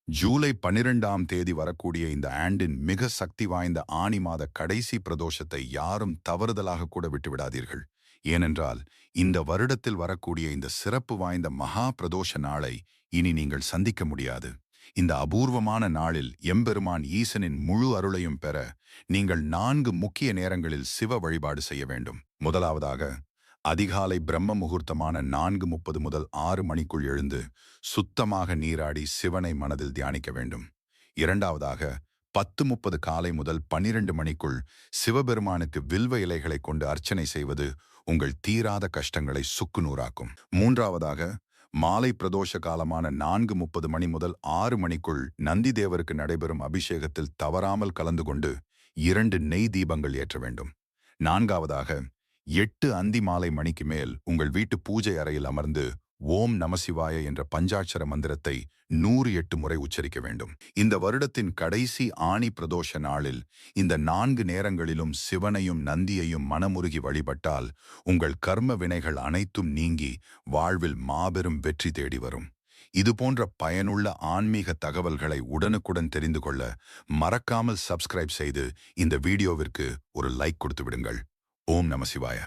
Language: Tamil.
ஜூலை 12ஆம் தேதி வரக்கூடிய இந்த ஆண்டின் மிக சக்தி வாய்ந்த ஆனி மாத கடைசி பிரதோஷத்தை யாரும் தவறுதலாக கூட விட்டுவிடாதீர்கள். ஏனென்றால் இந்த வருடத்தில் வரக்கூடிய இந்த சிறப்பு வாய்ந்த மகா பிரதோஷ நாளை இனி நீங்கள் சந்திக்க முடியாது. இந்த அபூர்வமான நாளில் எம்பெருமான் ஈசனின் முழு அருளையும் பெற நீங்கள் 4 முக்கிய நேரங்களில் சிவ வழிபாடு செய்ய வேண்டும். முதலாவதாக, அதிகாலை பிரம்ம முகூர்த்தமான 4:30 முதல் 6 மணிக்குள் எழுந்து சுத்தமாக நீராடி சிவனை மனதில் தியானிக்க வேண்டும். இரண்டாவதாக, 10:30 காலை முதல் 12 மணிக்குள் சிவபெருமானுக்கு வில்வ இலைகளை கொண்டு அர்ச்சனை செய்வது உங்கள் தீராத கஷ்டங்களை சுக்குநூறாக்கும். மூன்றாவதாக, மாலை பிரதோஷ காலமான 4:30 மணி முதல் 6 மணிக்குள் நந்தி தேவருக்கு நடைபெறும் அபிஷேகத்தில் தவறாமல் கலந்து கொண்டு 2 நெய் தீபங்கள் ஏற்ற வேண்டும். நான்காவதாக, 8 அந்தி மாலை மணிக்கு மேல் உங்கள் வீட்டு பூஜை அறையில் அமர்ந்து ஓம் நமசிவாய என்ற பஞ்சாட்சர மந்திரத்தை 108 முறை உச்சரிக்க வேண்டும். இந்த வருடத்தின் கடைசி ஆணி பிரதோஷ நாளில் இந்த 4 நேரங்களிலும் சிவனையும் நந்தியையும் மனமுருகி வழிபட்டால் உங்கள் கர்ம வினைகள் அனைத்தும் நீங்கி வாழ்வில் மாபெரும் வெற்றி தேடி வரும். இதுபோன்ற பயனுள்ள ஆன்மீக தகவல்களை உடனுக்குடன் தெரிந்து கொள்ள மறக்காமல் சப்ஸ்கிரைப் செய்து இந்த வீடியோவிற்கு ஒரு லைக் கொடுத்து விடுங்கள். ஓம் நமசிவாய.